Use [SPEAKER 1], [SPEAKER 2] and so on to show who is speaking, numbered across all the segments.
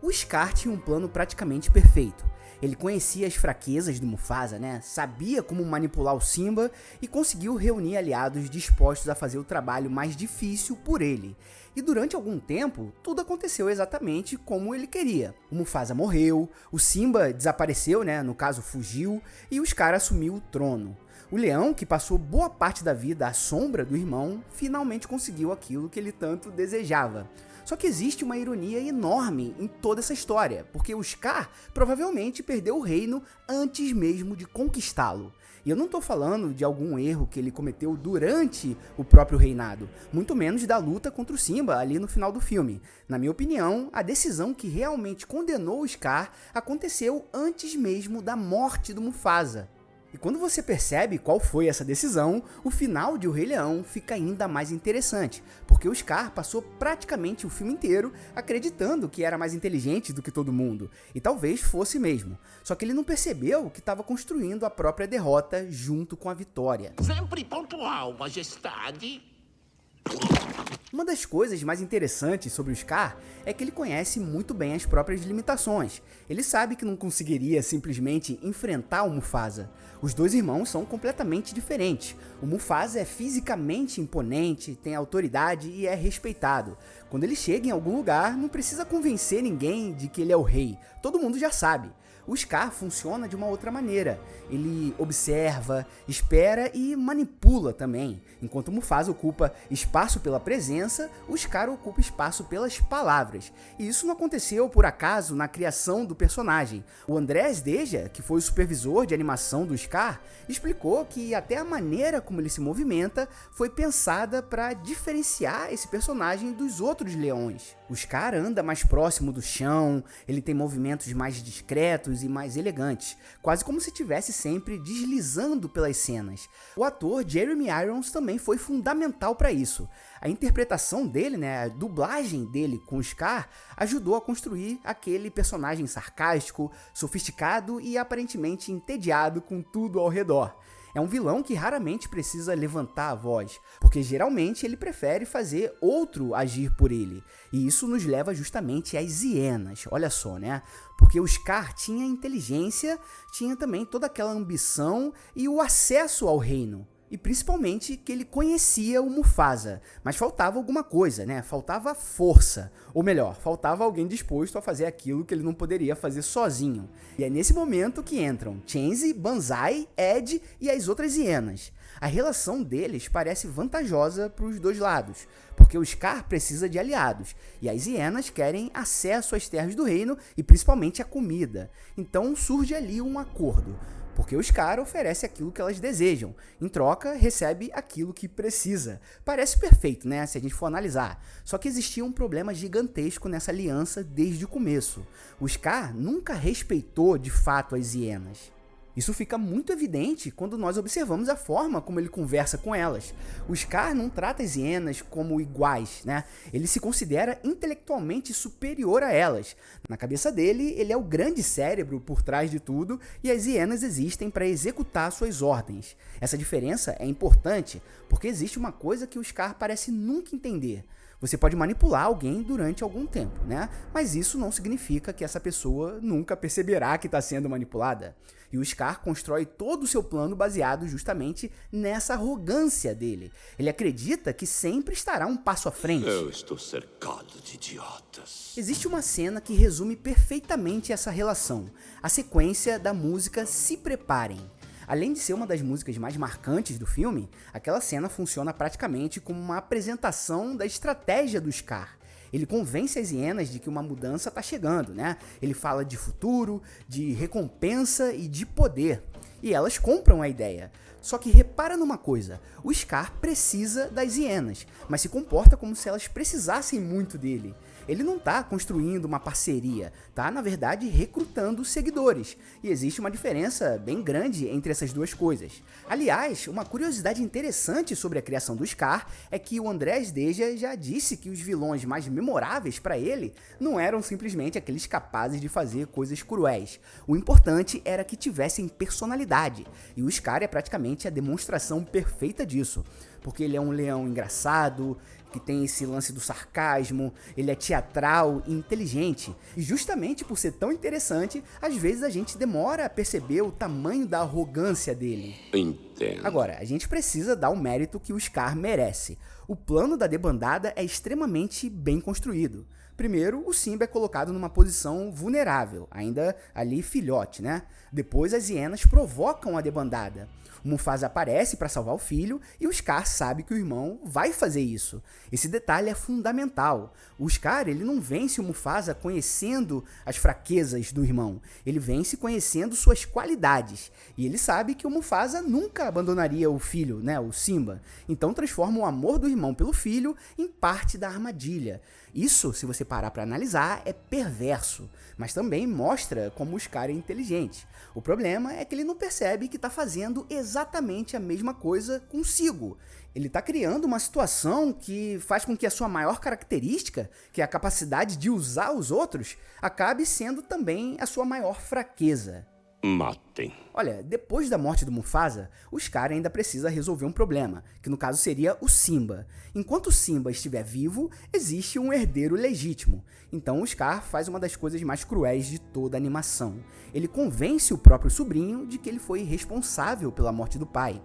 [SPEAKER 1] O Scar tinha um plano praticamente perfeito. Ele conhecia as fraquezas do Mufasa, né? Sabia como manipular o Simba e conseguiu reunir aliados dispostos a fazer o trabalho mais difícil por ele. E durante algum tempo, tudo aconteceu exatamente como ele queria. O Mufasa morreu, o Simba desapareceu, né? No caso fugiu, e o Scar assumiu o trono. O leão, que passou boa parte da vida à sombra do irmão, finalmente conseguiu aquilo que ele tanto desejava. Só que existe uma ironia enorme em toda essa história, porque o Scar provavelmente perdeu o reino antes mesmo de conquistá-lo. E eu não estou falando de algum erro que ele cometeu durante o próprio reinado, muito menos da luta contra o Simba ali no final do filme. Na minha opinião, a decisão que realmente condenou o Scar aconteceu antes mesmo da morte do Mufasa. E quando você percebe qual foi essa decisão, o final de O Rei Leão fica ainda mais interessante, porque o Scar passou praticamente o filme inteiro acreditando que era mais inteligente do que todo mundo, e talvez fosse mesmo. Só que ele não percebeu que estava construindo a própria derrota junto com a vitória.
[SPEAKER 2] Sempre pontual, majestade.
[SPEAKER 1] Uma das coisas mais interessantes sobre o Scar é que ele conhece muito bem as próprias limitações. Ele sabe que não conseguiria simplesmente enfrentar o Mufasa. Os dois irmãos são completamente diferentes. O Mufasa é fisicamente imponente, tem autoridade e é respeitado. Quando ele chega em algum lugar, não precisa convencer ninguém de que ele é o rei. Todo mundo já sabe. O Scar funciona de uma outra maneira. Ele observa, espera e manipula também. Enquanto o Mufasa ocupa espaço pela presença, o Scar ocupa espaço pelas palavras. E isso não aconteceu por acaso na criação do personagem. O Andrés Deja, que foi o supervisor de animação do Scar, explicou que até a maneira como ele se movimenta foi pensada para diferenciar esse personagem dos outros leões. O Scar anda mais próximo do chão, ele tem movimentos mais discretos e mais elegantes, quase como se estivesse sempre deslizando pelas cenas. O ator Jeremy Irons também foi fundamental para isso. A interpretação dele, né, a dublagem dele com o Scar, ajudou a construir aquele personagem sarcástico, sofisticado e aparentemente entediado com tudo ao redor. É um vilão que raramente precisa levantar a voz, porque geralmente ele prefere fazer outro agir por ele. E isso nos leva justamente às hienas, olha só, né? Porque o Scar tinha inteligência, tinha também toda aquela ambição e o acesso ao reino. E principalmente que ele conhecia o Mufasa, mas faltava alguma coisa, né? Faltava força, ou melhor, faltava alguém disposto a fazer aquilo que ele não poderia fazer sozinho. E é nesse momento que entram Chance, Banzai, Ed e as outras hienas. A relação deles parece vantajosa para os dois lados, porque o Scar precisa de aliados, e as hienas querem acesso às terras do reino e principalmente a comida. Então surge ali um acordo. Porque o Scar oferece aquilo que elas desejam, em troca recebe aquilo que precisa. Parece perfeito, né, se a gente for analisar. Só que existia um problema gigantesco nessa aliança desde o começo. O Scar nunca respeitou de fato as hienas. Isso fica muito evidente quando nós observamos a forma como ele conversa com elas. O Scar não trata as hienas como iguais, né? Ele se considera intelectualmente superior a elas. Na cabeça dele, ele é o grande cérebro por trás de tudo e as hienas existem para executar suas ordens. Essa diferença é importante porque existe uma coisa que o Scar parece nunca entender. Você pode manipular alguém durante algum tempo, né? Mas isso não significa que essa pessoa nunca perceberá que está sendo manipulada. E o Scar constrói todo o seu plano baseado justamente nessa arrogância dele. Ele acredita que sempre estará um passo à frente.
[SPEAKER 2] Eu estou cercado de idiotas.
[SPEAKER 1] Existe uma cena que resume perfeitamente essa relação. A sequência da música Se Preparem. Além de ser uma das músicas mais marcantes do filme, aquela cena funciona praticamente como uma apresentação da estratégia do Scar. Ele convence as hienas de que uma mudança está chegando, né? Ele fala de futuro, de recompensa e de poder. E elas compram a ideia. Só que repara numa coisa, o Scar precisa das hienas, mas se comporta como se elas precisassem muito dele. Ele não está construindo uma parceria, está na verdade recrutando seguidores. E existe uma diferença bem grande entre essas duas coisas. Aliás, uma curiosidade interessante sobre a criação do Scar é que o Andrés Deja já disse que os vilões mais memoráveis para ele não eram simplesmente aqueles capazes de fazer coisas cruéis. O importante era que tivessem personalidade. E o Scar é praticamente a demonstração perfeita disso. Porque ele é um leão engraçado, que tem esse lance do sarcasmo, ele é teatral e inteligente. E justamente por ser tão interessante, às vezes a gente demora a perceber o tamanho da arrogância dele.
[SPEAKER 2] Entendo.
[SPEAKER 1] Agora, a gente precisa dar o mérito que o Scar merece. O plano da debandada é extremamente bem construído. Primeiro, o Simba é colocado numa posição vulnerável, ainda ali filhote, né? Depois, as hienas provocam a debandada. O Mufasa aparece para salvar o filho e o Scar sabe que o irmão vai fazer isso. Esse detalhe é fundamental. O Scar, ele não vence o Mufasa conhecendo as fraquezas do irmão. Ele vence conhecendo suas qualidades. E ele sabe que o Mufasa nunca abandonaria o filho, né, o Simba. Então transforma o amor do irmão pelo filho em parte da armadilha. Isso, se você parar para analisar, é perverso, mas também mostra como o Scar é inteligente. O problema é que ele não percebe que está fazendo exatamente a mesma coisa consigo. Ele está criando uma situação que faz com que a sua maior característica, que é a capacidade de usar os outros, acabe sendo também a sua maior fraqueza.
[SPEAKER 2] Matem.
[SPEAKER 1] Olha, depois da morte do Mufasa, o Scar ainda precisa resolver um problema, que no caso seria o Simba. Enquanto o Simba estiver vivo, existe um herdeiro legítimo. Então o Scar faz uma das coisas mais cruéis de toda a animação. Ele convence o próprio sobrinho de que ele foi responsável pela morte do pai.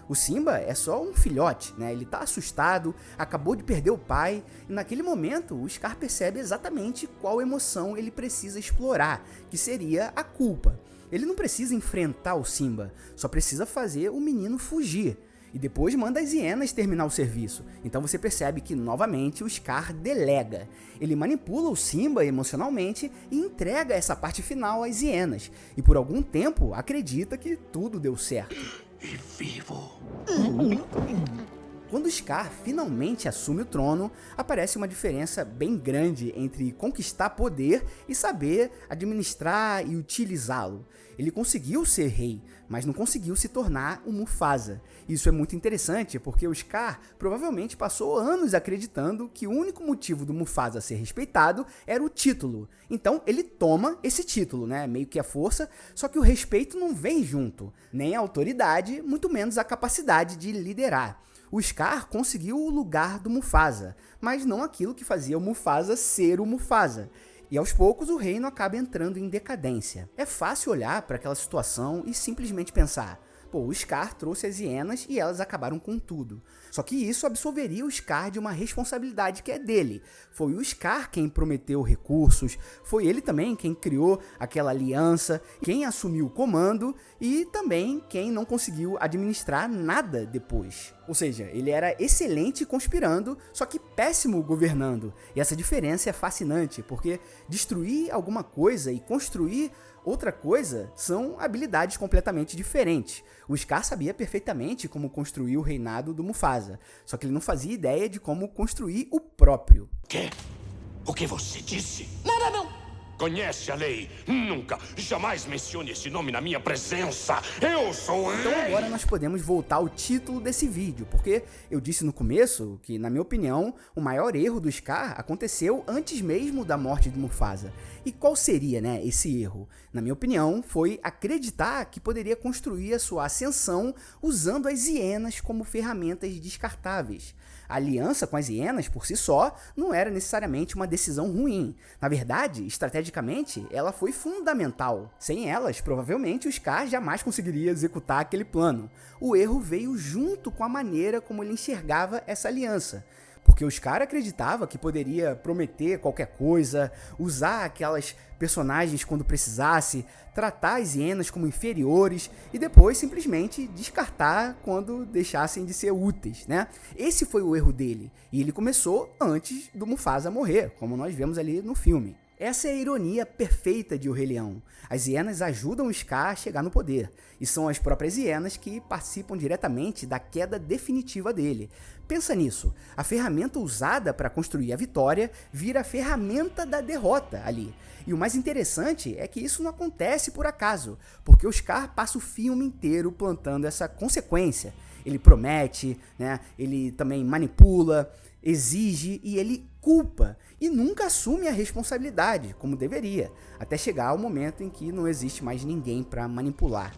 [SPEAKER 1] O Simba é só um filhote, né? Ele tá assustado, acabou de perder o pai, e naquele momento o Scar percebe exatamente qual emoção ele precisa explorar, que seria a culpa. Ele não precisa enfrentar o Simba, só precisa fazer o menino fugir. E depois manda as hienas terminar o serviço. Então você percebe que, novamente, o Scar delega. Ele manipula o Simba emocionalmente e entrega essa parte final às hienas. E por algum tempo acredita que tudo deu certo.
[SPEAKER 2] E vivo.
[SPEAKER 1] Quando Scar finalmente assume o trono, aparece uma diferença bem grande entre conquistar poder e saber administrar e utilizá-lo. Ele conseguiu ser rei, mas não conseguiu se tornar um Mufasa. Isso é muito interessante porque o Scar provavelmente passou anos acreditando que o único motivo do Mufasa ser respeitado era o título. Então ele toma esse título, né, meio que à força, só que o respeito não vem junto, nem a autoridade, muito menos a capacidade de liderar. O Scar conseguiu o lugar do Mufasa, mas não aquilo que fazia o Mufasa ser o Mufasa. E aos poucos o reino acaba entrando em decadência. É fácil olhar para aquela situação e simplesmente pensar: pô, o Scar trouxe as hienas e elas acabaram com tudo. Só que isso absolveria o Scar de uma responsabilidade que é dele. Foi o Scar quem prometeu recursos, foi ele também quem criou aquela aliança, quem assumiu o comando e também quem não conseguiu administrar nada depois. Ou seja, ele era excelente conspirando, só que péssimo governando. E essa diferença é fascinante, porque destruir alguma coisa e construir outra coisa são habilidades completamente diferentes. O Scar sabia perfeitamente como construir o reinado do Mufasa, só que ele não fazia ideia de como construir o próprio.
[SPEAKER 2] Quê? O que você disse? Nada não. Conhece a lei. Nunca, jamais mencione esse nome na minha presença. Eu sou o rei.
[SPEAKER 1] Então agora nós podemos voltar ao título desse vídeo, porque eu disse no começo que, na minha opinião, o maior erro do Scar aconteceu antes mesmo da morte de Mufasa. E qual seria, né, esse erro? Na minha opinião, foi acreditar que poderia construir a sua ascensão usando as hienas como ferramentas descartáveis. A aliança com as hienas, por si só, não era necessariamente uma decisão ruim. Na verdade, estrategicamente, ela foi fundamental. Sem elas, provavelmente o Scar jamais conseguiria executar aquele plano. O erro veio junto com a maneira como ele enxergava essa aliança. Porque o Scar acreditava que poderia prometer qualquer coisa, usar aquelas personagens quando precisasse, tratar as hienas como inferiores e depois simplesmente descartar quando deixassem de ser úteis, né? Esse foi o erro dele, e ele começou antes do Mufasa morrer, como nós vemos ali no filme. Essa é a ironia perfeita de O Rei Leão. As hienas ajudam o Scar a chegar no poder, e são as próprias hienas que participam diretamente da queda definitiva dele. Pensa nisso, a ferramenta usada para construir a vitória vira a ferramenta da derrota ali. E o mais interessante é que isso não acontece por acaso, porque o Scar passa o filme inteiro plantando essa consequência. Ele promete, né? Ele também manipula, exige e ele culpa e nunca assume a responsabilidade, como deveria, até chegar ao momento em que não existe mais ninguém para manipular.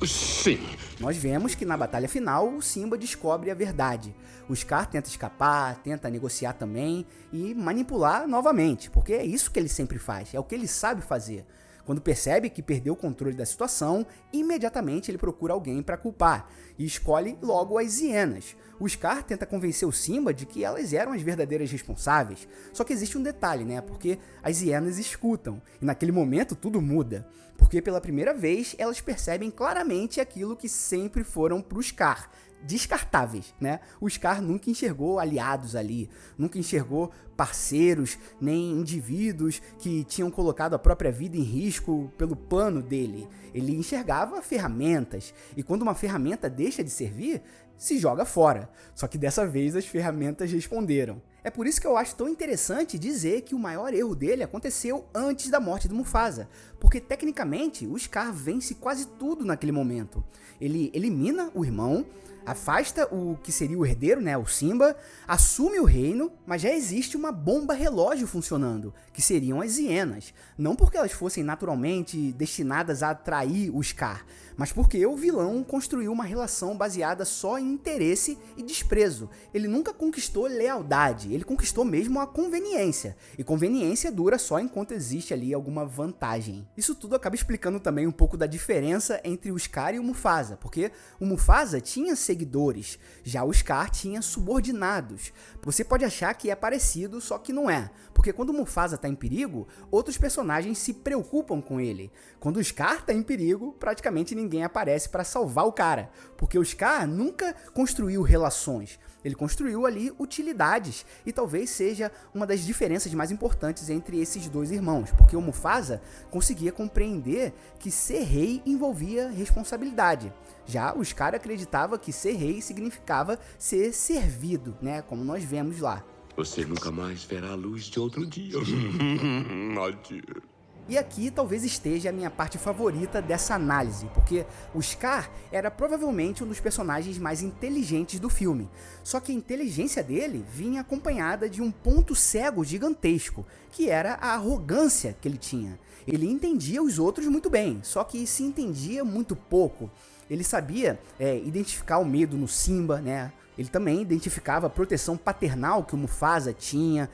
[SPEAKER 2] Sim.
[SPEAKER 1] Nós vemos que na batalha final o Simba descobre a verdade. O Scar tenta escapar, tenta negociar também e manipular novamente, porque é isso que ele sempre faz, é o que ele sabe fazer. Quando percebe que perdeu o controle da situação, imediatamente ele procura alguém para culpar e escolhe logo as hienas. O Scar tenta convencer o Simba de que elas eram as verdadeiras responsáveis, só que existe um detalhe, né? Porque as hienas escutam e naquele momento tudo muda, porque pela primeira vez elas percebem claramente aquilo que sempre foram pro Scar. Descartáveis, né? O Scar nunca enxergou aliados ali, nunca enxergou parceiros, nem indivíduos que tinham colocado a própria vida em risco pelo plano dele. Ele enxergava ferramentas, e quando uma ferramenta deixa de servir, se joga fora. Só que dessa vez as ferramentas responderam. É por isso que eu acho tão interessante dizer que o maior erro dele aconteceu antes da morte do Mufasa, porque tecnicamente o Scar vence quase tudo naquele momento. Ele elimina o irmão, afasta o que seria o herdeiro, né, o Simba, assume o reino, mas já existe uma bomba relógio funcionando, que seriam as hienas. Não porque elas fossem naturalmente destinadas a atrair o Scar, mas porque o vilão construiu uma relação baseada só em interesse e desprezo. Ele nunca conquistou lealdade, ele conquistou mesmo a conveniência. E conveniência dura só enquanto existe ali alguma vantagem. Isso tudo acaba explicando também um pouco da diferença entre o Scar e o Mufasa, porque o Mufasa tinha seguidores, já o Scar tinha subordinados. Você pode achar que é parecido, só que não é, porque quando o Mufasa está em perigo, outros personagens se preocupam com ele. Quando o Scar está em perigo, praticamente ninguém aparece para salvar o cara, porque o Scar nunca construiu relações, ele construiu ali utilidades, e talvez seja uma das diferenças mais importantes entre esses dois irmãos, porque o Mufasa conseguia compreender que ser rei envolvia responsabilidade. Já o Scar acreditava que ser rei significava ser servido, né, como nós vemos lá.
[SPEAKER 2] Você nunca mais verá a luz de outro dia. Adeus.
[SPEAKER 1] E aqui talvez esteja a minha parte favorita dessa análise, porque o Scar era provavelmente um dos personagens mais inteligentes do filme, só que a inteligência dele vinha acompanhada de um ponto cego gigantesco, que era a arrogância que ele tinha. Ele entendia os outros muito bem, só que se entendia muito pouco. Ele sabia identificar o medo no Simba, né? Ele também identificava a proteção paternal que o Mufasa tinha,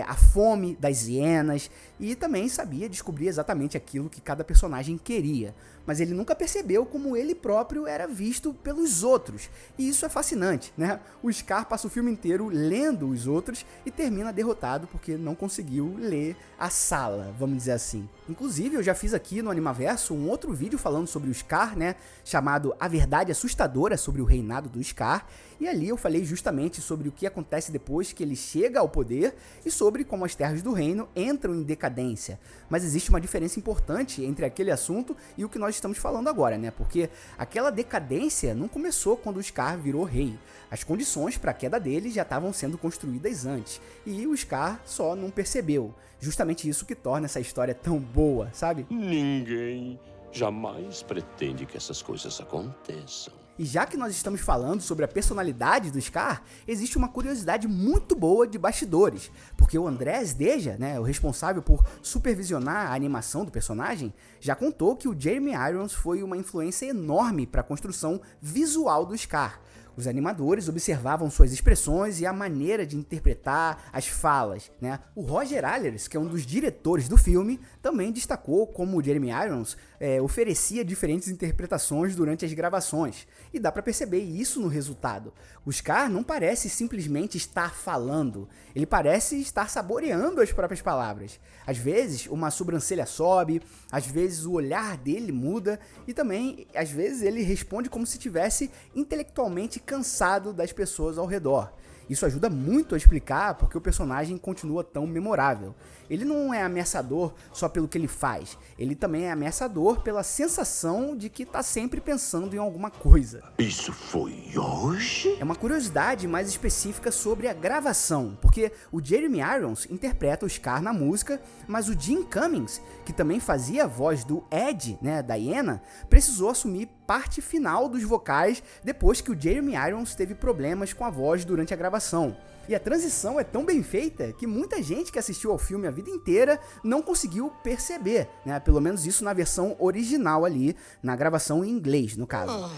[SPEAKER 1] a fome das hienas, e também sabia descobrir exatamente aquilo que cada personagem queria. Mas ele nunca percebeu como ele próprio era visto pelos outros, e isso é fascinante, né? O Scar passa o filme inteiro lendo os outros e termina derrotado porque não conseguiu ler a sala, vamos dizer assim. Inclusive, eu já fiz aqui no Animaverso um outro vídeo falando sobre o Scar, né? Chamado A Verdade Assustadora sobre o Reinado do Scar, e ali eu falei justamente sobre o que acontece depois que ele chega ao poder e sobre como as terras do reino entram em decadência. Mas existe uma diferença importante entre aquele assunto e o que nós estamos falando agora, né? Porque aquela decadência não começou quando o Scar virou rei. As condições para a queda dele já estavam sendo construídas antes, e o Scar só não percebeu. Justamente isso que torna essa história tão boa, sabe?
[SPEAKER 2] Ninguém jamais pretende que essas coisas aconteçam.
[SPEAKER 1] E já que nós estamos falando sobre a personalidade do Scar, existe uma curiosidade muito boa de bastidores, porque o Andrés Deja, né, o responsável por supervisionar a animação do personagem, já contou que o Jeremy Irons foi uma influência enorme para a construção visual do Scar. Os animadores observavam suas expressões e a maneira de interpretar as falas, né? O Roger Allers, que é um dos diretores do filme, também destacou como o Jeremy Irons oferecia diferentes interpretações durante as gravações. E dá pra perceber isso no resultado. O Scar não parece simplesmente estar falando, ele parece estar saboreando as próprias palavras. Às vezes uma sobrancelha sobe, às vezes o olhar dele muda e também às vezes ele responde como se estivesse intelectualmente cansado das pessoas ao redor. Isso ajuda muito a explicar porque o personagem continua tão memorável. Ele não é ameaçador só pelo que ele faz, ele também é ameaçador pela sensação de que tá sempre pensando em alguma coisa.
[SPEAKER 2] Isso foi hoje?
[SPEAKER 1] É uma curiosidade mais específica sobre a gravação, porque o Jeremy Irons interpreta o Scar na música, mas o Jim Cummings, que também fazia a voz do Ed, né, da hiena, precisou assumir parte final dos vocais depois que o Jeremy Irons teve problemas com a voz durante a gravação. E a transição é tão bem feita que muita gente que assistiu ao filme a vida inteira não conseguiu perceber, né? Pelo menos isso na versão original ali, na gravação em inglês, no caso.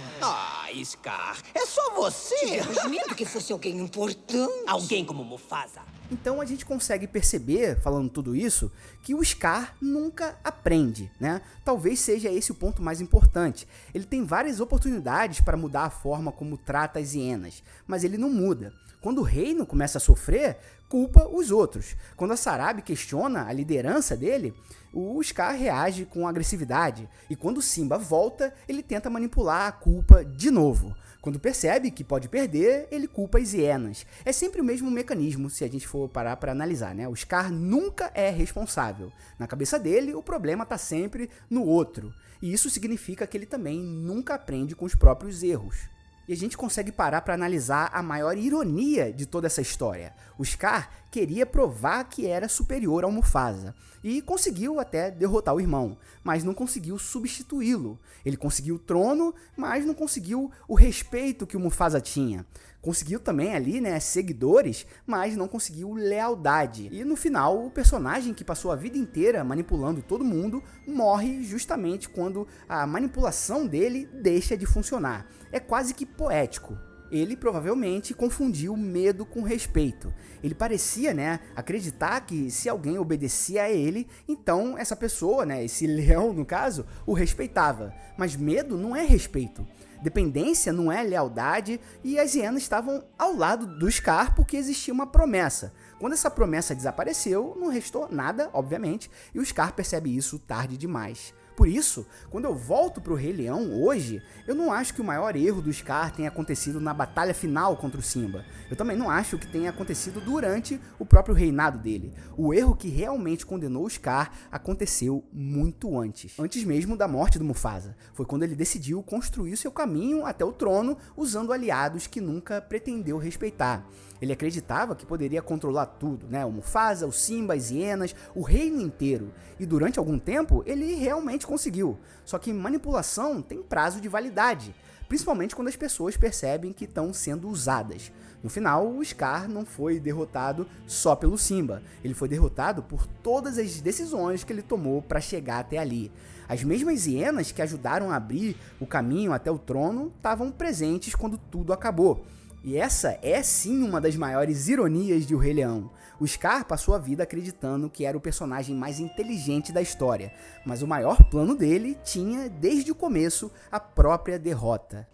[SPEAKER 3] Scar, é só você?
[SPEAKER 4] Tivemos medo que fosse alguém importante.
[SPEAKER 3] Alguém como Mufasa.
[SPEAKER 1] Então a gente consegue perceber, falando tudo isso, que o Scar nunca aprende, né? Talvez seja esse o ponto mais importante. Ele tem várias oportunidades para mudar a forma como trata as hienas, mas ele não muda. Quando o reino começa a sofrer, culpa os outros. Quando a Sarabi questiona a liderança dele, o Scar reage com agressividade. E quando o Simba volta, ele tenta manipular a culpa de novo. Quando percebe que pode perder, ele culpa as hienas. É sempre o mesmo mecanismo, se a gente for parar para analisar, né? O Scar nunca é responsável. Na cabeça dele, o problema está sempre no outro. E isso significa que ele também nunca aprende com os próprios erros. E a gente consegue parar para analisar a maior ironia de toda essa história. O Scar queria provar que era superior ao Mufasa e conseguiu até derrotar o irmão, mas não conseguiu substituí-lo. Ele conseguiu o trono, mas não conseguiu o respeito que o Mufasa tinha. Conseguiu também ali, né, seguidores, mas não conseguiu lealdade. E no final, o personagem que passou a vida inteira manipulando todo mundo morre justamente quando a manipulação dele deixa de funcionar. É quase que poético. Ele provavelmente confundiu medo com respeito. Ele parecia, né, acreditar que se alguém obedecia a ele, então essa pessoa, né, esse leão no caso, o respeitava. Mas medo não é respeito. Dependência não é lealdade, e as hienas estavam ao lado do Scar porque existia uma promessa. Quando essa promessa desapareceu, não restou nada, obviamente, e o Scar percebe isso tarde demais. Por isso, quando eu volto pro Rei Leão hoje, eu não acho que o maior erro do Scar tenha acontecido na batalha final contra o Simba. Eu também não acho que tenha acontecido durante o próprio reinado dele. O erro que realmente condenou o Scar aconteceu muito antes. Antes mesmo da morte do Mufasa. Foi quando ele decidiu construir seu caminho até o trono usando aliados que nunca pretendeu respeitar. Ele acreditava que poderia controlar tudo, né? O Mufasa, o Simba, as hienas, o reino inteiro. E durante algum tempo, ele realmente conseguiu. Só que manipulação tem prazo de validade, principalmente quando as pessoas percebem que estão sendo usadas. No final, o Scar não foi derrotado só pelo Simba. Ele foi derrotado por todas as decisões que ele tomou para chegar até ali. As mesmas hienas que ajudaram a abrir o caminho até o trono estavam presentes quando tudo acabou. E essa é sim uma das maiores ironias de O Rei Leão. O Scar passou a vida acreditando que era o personagem mais inteligente da história, mas o maior plano dele tinha, desde o começo, a própria derrota.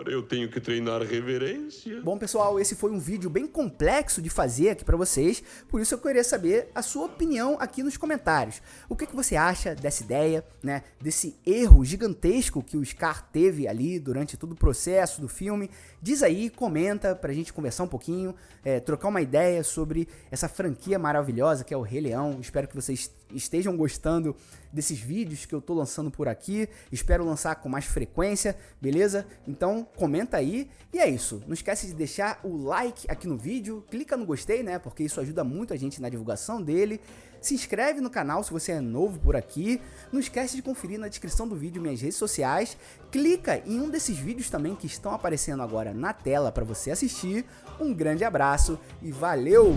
[SPEAKER 2] Eu tenho que treinar reverência.
[SPEAKER 1] Bom, pessoal, esse foi um vídeo bem complexo de fazer aqui pra vocês, por isso eu queria saber a sua opinião aqui nos comentários. O que você acha dessa ideia, né, desse erro gigantesco que o Scar teve ali durante todo o processo do filme? Diz aí, comenta pra gente conversar um pouquinho, trocar uma ideia sobre essa franquia maravilhosa que é o Rei Leão. Espero que vocês estejam gostando desses vídeos que eu tô lançando por aqui. Espero lançar com mais frequência, beleza? Então comenta aí. E é isso, não esquece de deixar o like aqui no vídeo, clica no gostei, né, porque isso ajuda muito a gente na divulgação dele. Se inscreve no canal se você é novo por aqui. Não esquece de conferir na descrição do vídeo minhas redes sociais. Clica em um desses vídeos também que estão aparecendo agora na tela para você assistir. Um grande abraço e valeu!